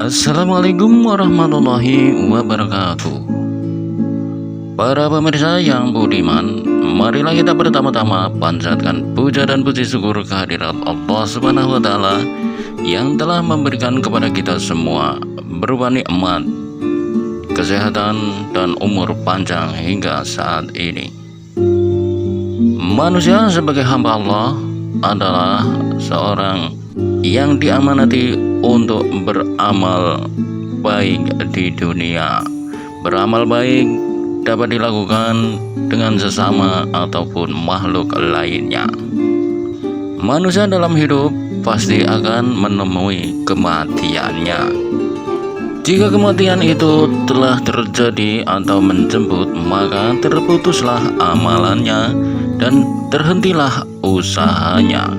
Assalamualaikum warahmatullahi wabarakatuh. Para pemirsa yang budiman, marilah kita pertama-tama panjatkan puja dan puji syukur kehadirat Allah Subhanahu wa Ta'ala yang telah memberikan kepada kita semua berupa nikmat, kesehatan, dan umur panjang hingga saat ini. Manusia sebagai hamba Allah adalah seorang yang diamanati untuk beramal baik di dunia. Beramal baik dapat dilakukan dengan sesama ataupun makhluk lainnya. Manusia dalam hidup pasti akan menemui kematiannya. Jika kematian itu telah terjadi atau menjemput, maka terputuslah amalannya dan terhentilah usahanya.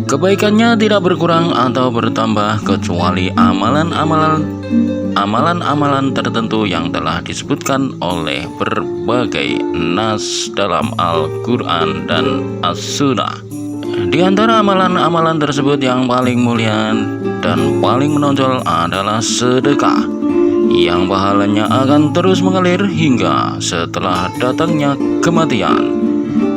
Kebaikannya tidak berkurang atau bertambah kecuali amalan-amalan tertentu yang telah disebutkan oleh berbagai nas dalam Al-Quran dan As-Sunnah. Di antara amalan-amalan tersebut yang paling mulia dan paling menonjol adalah sedekah, yang pahalanya akan terus mengalir hingga setelah datangnya kematian,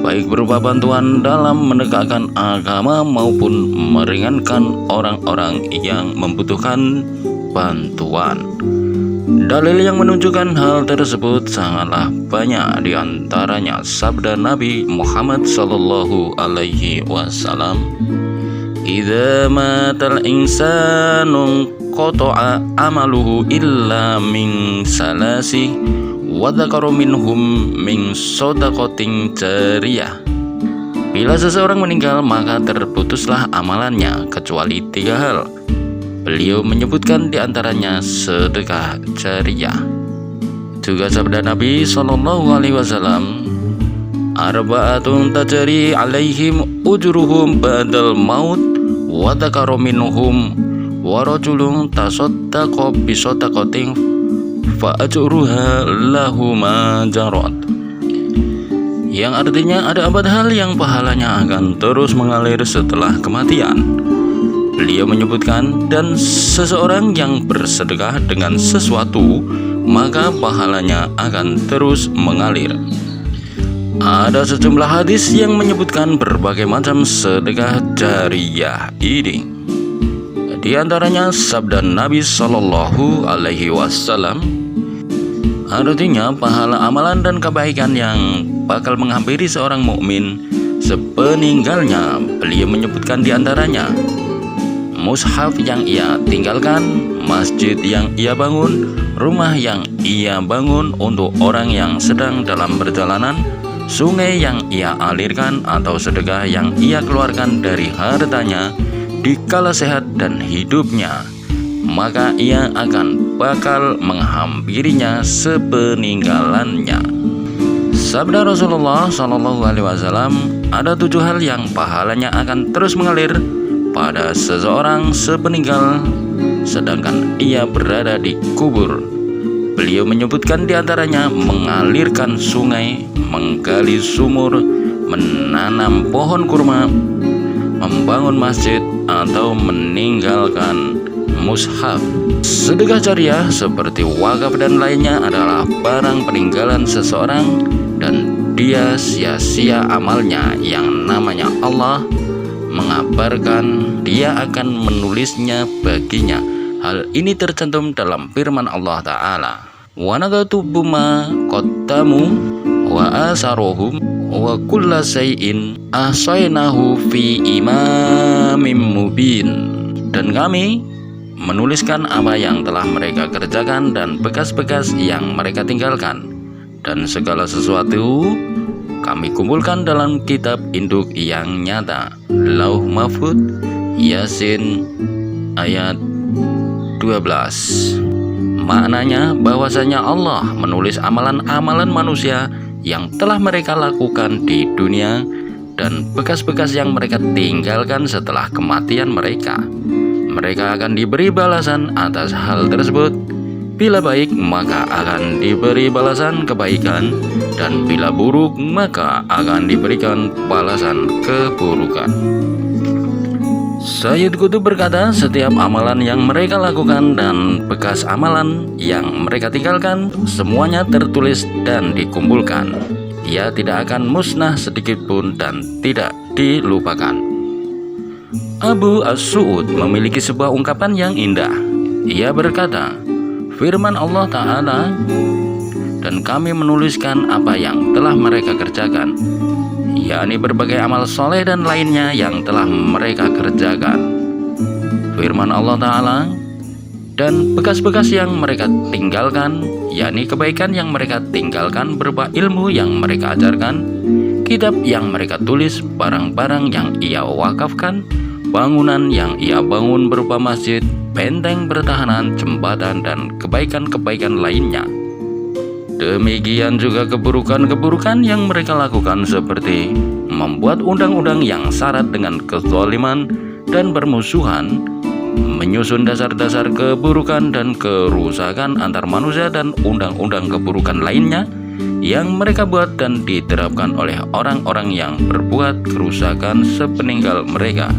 baik berupa bantuan dalam menegakkan agama maupun meringankan orang-orang yang membutuhkan bantuan. Dalil yang menunjukkan hal tersebut sangatlah banyak, diantaranya sabda Nabi Muhammad sallallahu alaihi wasallam, "Idza matal insanu qata'a amaluhu illa min salasi wa dzakara minhum min shadaqatin jariyah." Bila seseorang meninggal, maka terputuslah amalannya kecuali 3 hal. Beliau menyebutkan diantaranya sedekah jariyah. Juga sabda Nabi sallallahu alaihi wasallam, "Arba'atun tajri alaihim ujruhum ba'dal maut wa dzakara minhum wa rajulun tasaddaqa bi shadaqatin fa ajruha lahu ma jarat." Yang artinya ada 4 hal yang pahalanya akan terus mengalir setelah kematian. Beliau menyebutkan, dan seseorang yang bersedekah dengan sesuatu, maka pahalanya akan terus mengalir. Ada sejumlah hadis yang menyebutkan berbagai macam sedekah jariyah ini. Di antaranya sabda Nabi Shallallahu alaihi wasallam, artinya pahala amalan dan kebaikan yang bakal menghampiri seorang mukmin sepeninggalnya. Beliau menyebutkan di antaranya mushaf yang ia tinggalkan, masjid yang ia bangun, rumah yang ia bangun untuk orang yang sedang dalam perjalanan, sungai yang ia alirkan, atau sedekah yang ia keluarkan dari hartanya dikala sehat dan hidupnya, maka ia akan bakal menghampirinya sepeninggalannya. Sabda Rasulullah Shallallahu alaihi wasallam, ada 7 hal yang pahalanya akan terus mengalir pada seseorang sepeninggal sedangkan ia berada di kubur. Beliau menyebutkan diantaranya mengalirkan sungai, menggali sumur, menanam pohon kurma, membangun masjid, atau meninggalkan mushaf. Sedekah jariyah seperti wakaf dan lainnya adalah barang peninggalan seseorang dan dia sia-sia amalnya, yang namanya Allah mengabarkan dia akan menulisnya baginya. Hal ini tercantum dalam firman Allah Ta'ala, "Wa naktubu ma qaddamu wa asarohum wa kulla syai'in ahsaynahu fi imamin mubin." Dan kami menuliskan apa yang telah mereka kerjakan dan bekas-bekas yang mereka tinggalkan, dan segala sesuatu kami kumpulkan dalam kitab induk yang nyata, Lauh Mahfuz, Yasin ayat 12. Maknanya bahwasanya Allah menulis amalan-amalan manusia yang telah mereka lakukan di dunia dan bekas-bekas yang mereka tinggalkan setelah kematian mereka. Mereka akan diberi balasan atas hal tersebut. Bila baik, maka akan diberi balasan kebaikan, dan bila buruk, maka akan diberikan balasan keburukan. Sayyid Qutb berkata, setiap amalan yang mereka lakukan dan bekas amalan yang mereka tinggalkan, semuanya tertulis dan dikumpulkan. Ia tidak akan musnah sedikit pun dan tidak dilupakan. Abu As-Su'ud memiliki sebuah ungkapan yang indah. Ia berkata, firman Allah Ta'ala, dan kami menuliskan apa yang telah mereka kerjakan, yakni berbagai amal soleh dan lainnya yang telah mereka kerjakan. Firman Allah Ta'ala, dan bekas-bekas yang mereka tinggalkan, yakni kebaikan yang mereka tinggalkan berupa ilmu yang mereka ajarkan, kitab yang mereka tulis, barang-barang yang ia wakafkan, bangunan yang ia bangun berupa masjid, benteng pertahanan, jembatan, dan kebaikan-kebaikan lainnya. Demikian juga keburukan-keburukan yang mereka lakukan, seperti membuat undang-undang yang syarat dengan kezaliman dan bermusuhan, menyusun dasar-dasar keburukan dan kerusakan antar manusia, dan undang-undang keburukan lainnya yang mereka buat dan diterapkan oleh orang-orang yang berbuat kerusakan sepeninggal mereka.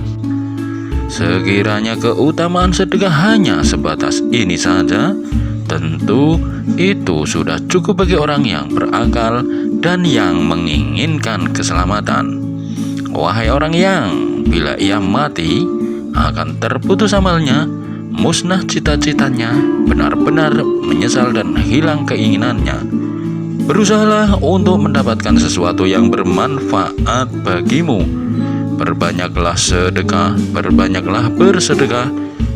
Sekiranya keutamaan sedekah hanya sebatas ini saja, tentu itu sudah cukup bagi orang yang berakal dan yang menginginkan keselamatan. Wahai orang yang bila ia mati akan terputus amalnya, musnah cita-citanya, benar-benar menyesal dan hilang keinginannya, berusahalah untuk mendapatkan sesuatu yang bermanfaat bagimu. Perbanyaklah sedekah, perbanyaklah bersedekah,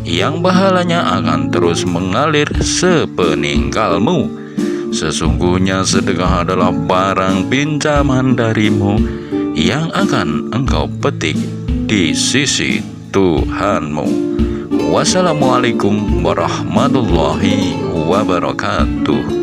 yang pahalanya akan terus mengalir sepeninggalmu. Sesungguhnya sedekah adalah barang pinjaman darimu yang akan engkau petik di sisi Tuhanmu. Wassalamualaikum warahmatullahi wabarakatuh.